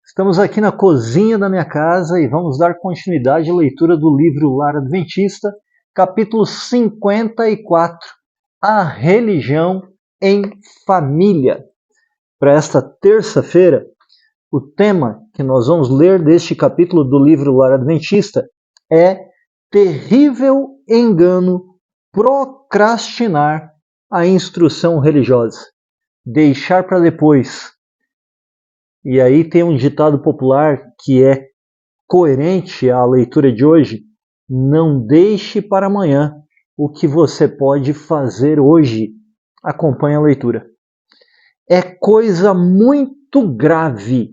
Estamos aqui na cozinha da minha casa e vamos dar continuidade à leitura do livro Lar Adventista, capítulo 54, A Religião em Família. Para esta terça-feira, o tema que nós vamos ler deste capítulo do livro Lar Adventista é Terrível engano procrastinar a instrução religiosa, deixar para depois. E aí tem um ditado popular que é coerente à leitura de hoje: não deixe para amanhã o que você pode fazer hoje. Acompanhe a leitura. É coisa muito grave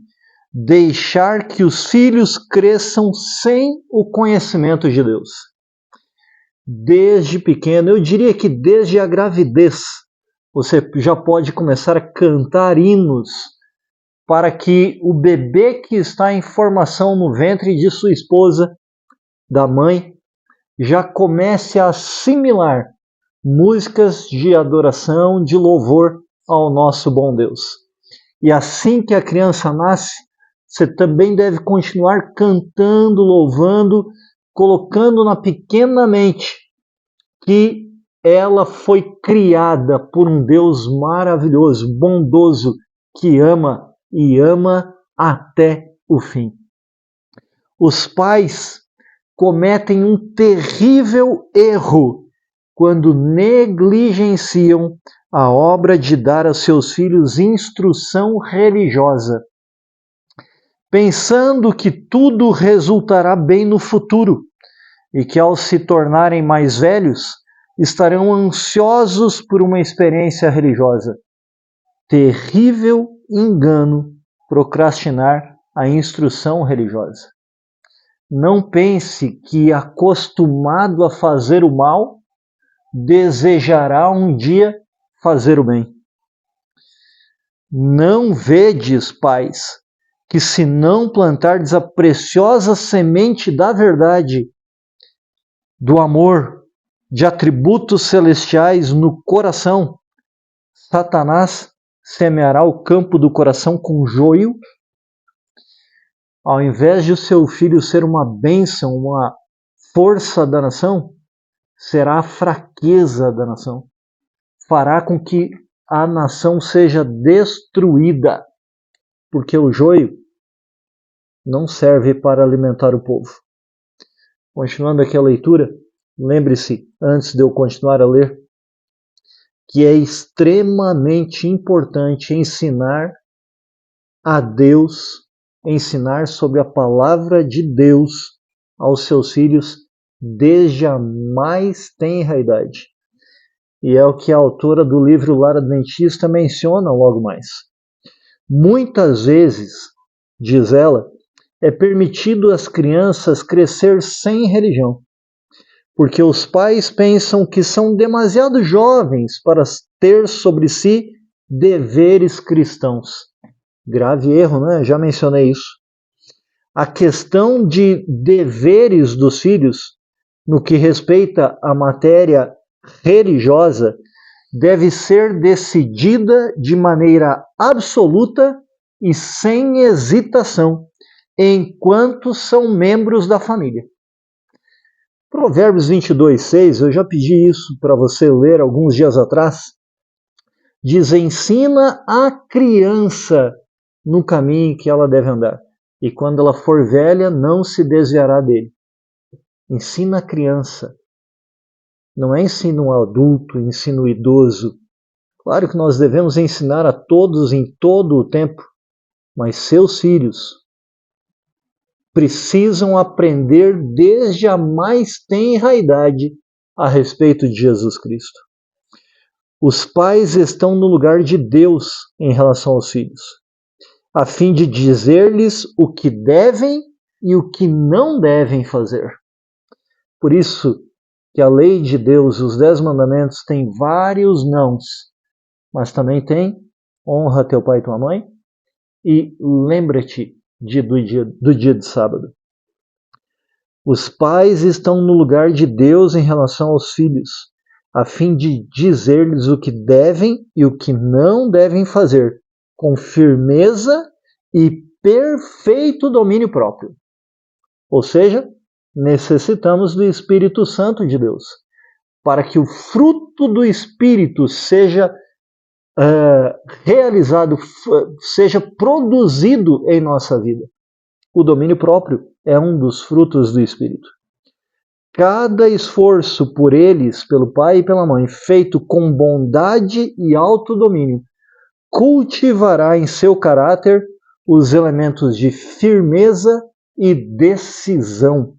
deixar que os filhos cresçam sem o conhecimento de Deus. Desde pequeno, eu diria que desde a gravidez, você já pode começar a cantar hinos para que o bebê que está em formação no ventre de sua esposa, da mãe, já comece a assimilar músicas de adoração, de louvor ao nosso bom Deus. E assim que a criança nasce, você também deve continuar cantando, louvando, colocando na pequena mente que ela foi criada por um Deus maravilhoso, bondoso, que ama e ama até o fim. Os pais cometem um terrível erro quando negligenciam a obra de dar aos seus filhos instrução religiosa, pensando que tudo resultará bem no futuro e que ao se tornarem mais velhos estarão ansiosos por uma experiência religiosa. Terrível engano procrastinar a instrução religiosa. Não pense que, acostumado a fazer o mal, desejará um dia fazer o bem. Não vedes, pais, que se não plantardes a preciosa semente da verdade, do amor, de atributos celestiais no coração, Satanás semeará o campo do coração com joio? Ao invés de o seu filho ser uma bênção, uma força da nação, será a fraqueza da nação. Fará com que a nação seja destruída, porque o joio não serve para alimentar o povo. Continuando aqui a leitura, lembre-se, antes de eu continuar a ler, que é extremamente importante ensinar a Deus, ensinar sobre a palavra de Deus aos seus filhos desde a mais tenra idade. E é o que a autora do livro Lar Adventista menciona logo mais. Muitas vezes, diz ela, é permitido às crianças crescer sem religião, porque os pais pensam que são demasiado jovens para ter sobre si deveres cristãos. Grave erro, né? Já mencionei isso. A questão de deveres dos filhos, no que respeita à matéria religiosa, deve ser decidida de maneira absoluta e sem hesitação, enquanto são membros da família. Provérbios 22:6, eu já pedi isso para você ler alguns dias atrás, diz: ensina a criança no caminho que ela deve andar, e quando ela for velha, não se desviará dele. Ensina a criança. Não é ensino um adulto, ensino idoso. Claro que nós devemos ensinar a todos em todo o tempo, mas seus filhos precisam aprender desde a mais tenra idade a respeito de Jesus Cristo. Os pais estão no lugar de Deus em relação aos filhos, a fim de dizer-lhes o que devem e o que não devem fazer. Por isso que a lei de Deus, os 10 mandamentos, tem vários nãos, mas também tem honra teu pai e tua mãe e lembra-te do dia de sábado. Os pais estão no lugar de Deus em relação aos filhos, a fim de dizer-lhes o que devem e o que não devem fazer, com firmeza e perfeito domínio próprio. Ou seja, necessitamos do Espírito Santo de Deus, para que o fruto do Espírito seja realizado, seja produzido em nossa vida. O domínio próprio é um dos frutos do Espírito. Cada esforço por eles, pelo pai e pela mãe, feito com bondade e autodomínio, cultivará em seu caráter os elementos de firmeza e decisão.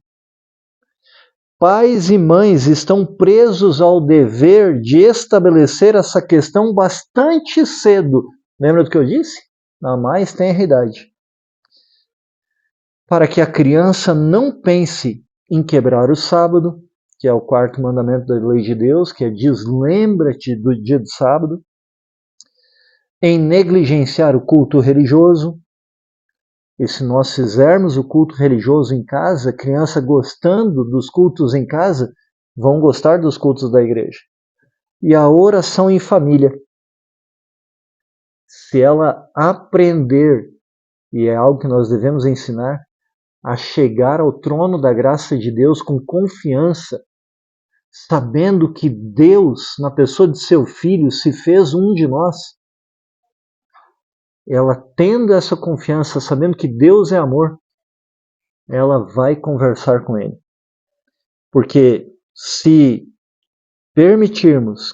Pais e mães estão presos ao dever de estabelecer essa questão bastante cedo. Lembra do que eu disse? Na mais tenra idade. Para que a criança não pense em quebrar o sábado, que é o 4º mandamento da lei de Deus, que é deslembra-te do dia do sábado, em negligenciar o culto religioso. E se nós fizermos o culto religioso em casa, criança gostando dos cultos em casa, vão gostar dos cultos da igreja. E a oração em família. Se ela aprender, e é algo que nós devemos ensinar, a chegar ao trono da graça de Deus com confiança, sabendo que Deus, na pessoa de seu Filho, se fez um de nós, ela tendo essa confiança, sabendo que Deus é amor, ela vai conversar com Ele. Porque se permitirmos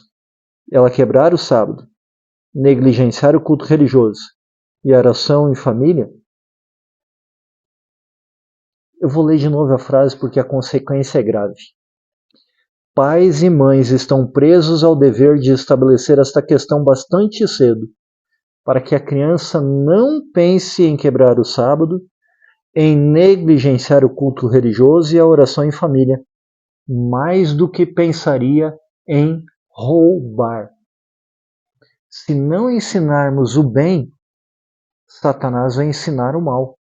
ela quebrar o sábado, negligenciar o culto religioso e a oração em família, eu vou ler de novo a frase porque a consequência é grave. Pais e mães estão presos ao dever de estabelecer esta questão bastante cedo, para que a criança não pense em quebrar o sábado, em negligenciar o culto religioso e a oração em família, mais do que pensaria em roubar. Se não ensinarmos o bem, Satanás vai ensinar o mal.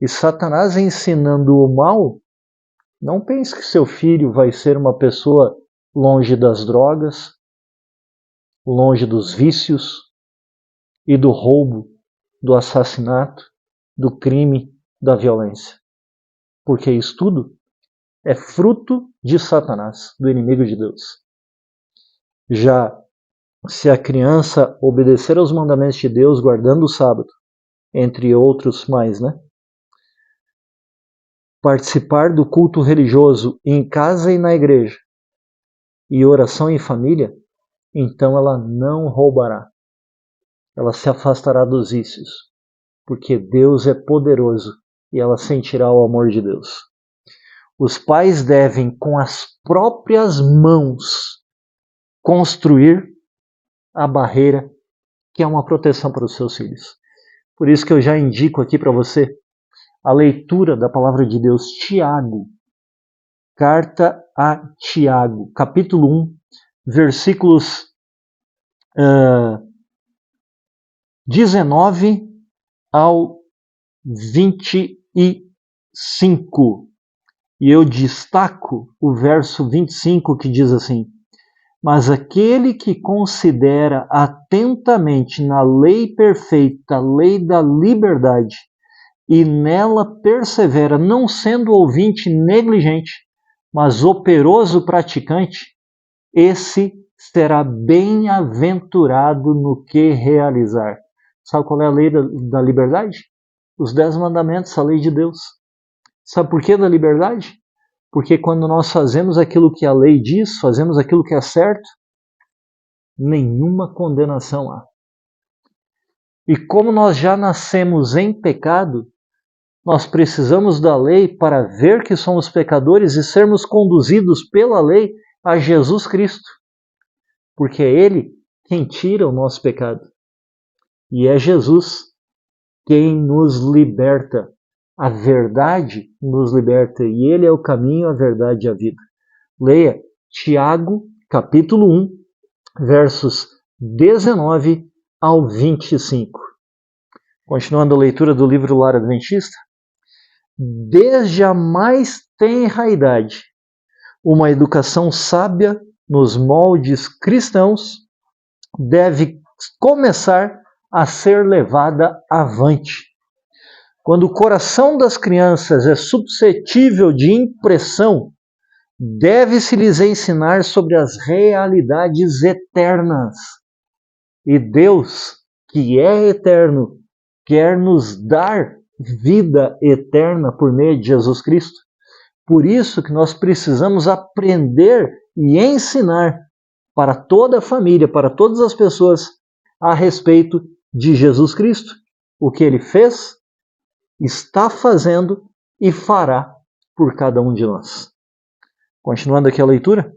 E Satanás ensinando o mal, não pense que seu filho vai ser uma pessoa longe das drogas, longe dos vícios e do roubo, do assassinato, do crime, da violência. Porque isso tudo é fruto de Satanás, do inimigo de Deus. Já se a criança obedecer aos mandamentos de Deus, guardando o sábado, entre outros mais, participar do culto religioso em casa e na igreja, e oração em família, então ela não roubará. Ela se afastará dos vícios, porque Deus é poderoso e ela sentirá o amor de Deus. Os pais devem, com as próprias mãos, construir a barreira que é uma proteção para os seus filhos. Por isso que eu já indico aqui para você a leitura da palavra de Deus, Tiago, carta a Tiago, capítulo 1, versículos 19 ao 25. E eu destaco o verso 25 que diz assim: mas aquele que considera atentamente na lei perfeita, a lei da liberdade, e nela persevera, não sendo ouvinte negligente, mas operoso praticante, esse será bem-aventurado no que realizar. Sabe qual é a lei da liberdade? Os 10 mandamentos, a lei de Deus. Sabe por que da liberdade? Porque quando nós fazemos aquilo que a lei diz, fazemos aquilo que é certo, nenhuma condenação há. E como nós já nascemos em pecado, nós precisamos da lei para ver que somos pecadores e sermos conduzidos pela lei a Jesus Cristo. Porque é Ele quem tira o nosso pecado. E é Jesus quem nos liberta. A verdade nos liberta. E Ele é o caminho, a verdade e a vida. Leia Tiago, capítulo 1, versos 19 ao 25. Continuando a leitura do livro Lar Adventista. Desde a mais tenra idade, uma educação sábia nos moldes cristãos deve começar a ser levada avante. Quando o coração das crianças é suscetível de impressão, deve-se lhes ensinar sobre as realidades eternas. E Deus, que é eterno, quer nos dar vida eterna por meio de Jesus Cristo. Por isso que nós precisamos aprender e ensinar para toda a família, para todas as pessoas, a respeito de Jesus Cristo. O que ele fez, está fazendo e fará por cada um de nós. Continuando aqui a leitura.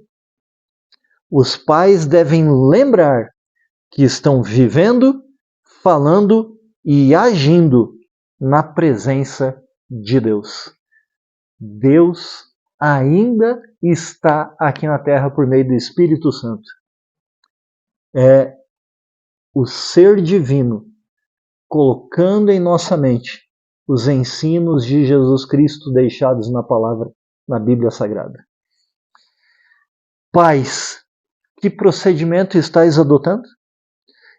Os pais devem lembrar que estão vivendo, falando e agindo na presença de Deus. Deus ainda está aqui na terra por meio do Espírito Santo. É o ser divino colocando em nossa mente os ensinos de Jesus Cristo deixados na palavra, na Bíblia Sagrada. Pais, que procedimento estáis adotando?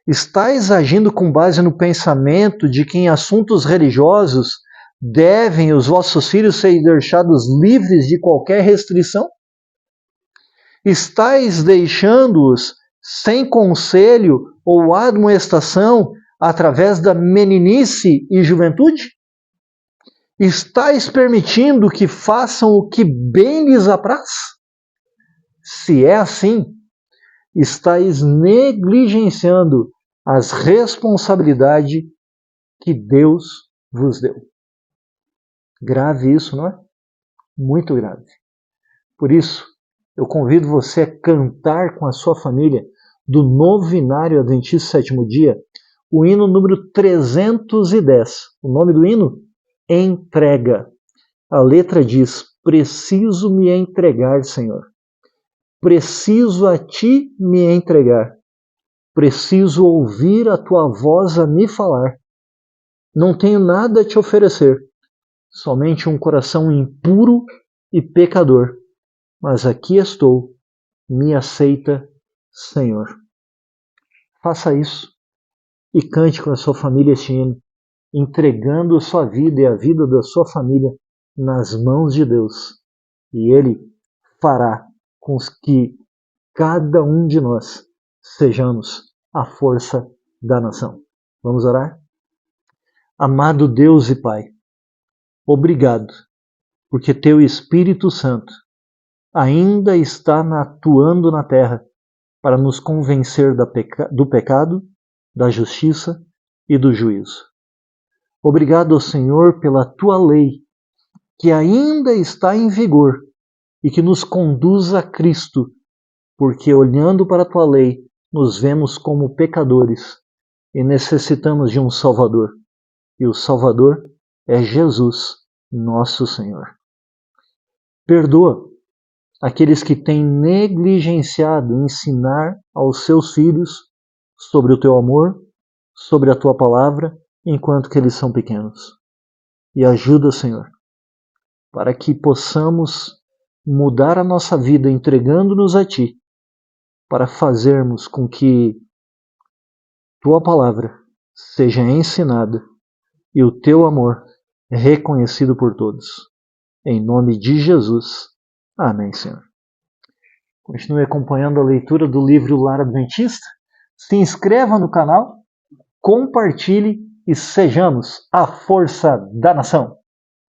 Estáis agindo com base no pensamento de que em assuntos religiosos devem os vossos filhos ser deixados livres de qualquer restrição? Estáis deixando-os sem conselho ou admoestação através da meninice e juventude? Estáis permitindo que façam o que bem lhes apraz? Se é assim, estáis negligenciando as responsabilidades que Deus vos deu. Grave isso, não é? Muito grave. Por isso, eu convido você a cantar com a sua família do Novinário Adventista Sétimo Dia, o hino número 310. O nome do hino? Entrega. A letra diz: preciso me entregar, Senhor. Preciso a Ti me entregar. Preciso ouvir a Tua voz a me falar. Não tenho nada a Te oferecer, somente um coração impuro e pecador. Mas aqui estou, me aceita, Senhor. Faça isso e cante com a sua família este hino, entregando a sua vida e a vida da sua família nas mãos de Deus. E Ele fará com que cada um de nós sejamos a força da nação. Vamos orar? Amado Deus e Pai, obrigado, porque Teu Espírito Santo ainda está atuando na terra para nos convencer do pecado, da justiça e do juízo. Obrigado, Senhor, pela Tua lei, que ainda está em vigor e que nos conduz a Cristo, porque olhando para a Tua lei, nos vemos como pecadores e necessitamos de um Salvador. E o Salvador é Jesus, nosso Senhor. Perdoa aqueles que têm negligenciado ensinar aos seus filhos sobre o Teu amor, sobre a Tua palavra, enquanto que eles são pequenos. E ajuda, Senhor, para que possamos mudar a nossa vida entregando-nos a Ti, para fazermos com que Tua palavra seja ensinada e o Teu amor reconhecido por todos. Em nome de Jesus. Amém, Senhor. Continue acompanhando a leitura do livro Lar Adventista. Se inscreva no canal, compartilhe e sejamos a força da nação.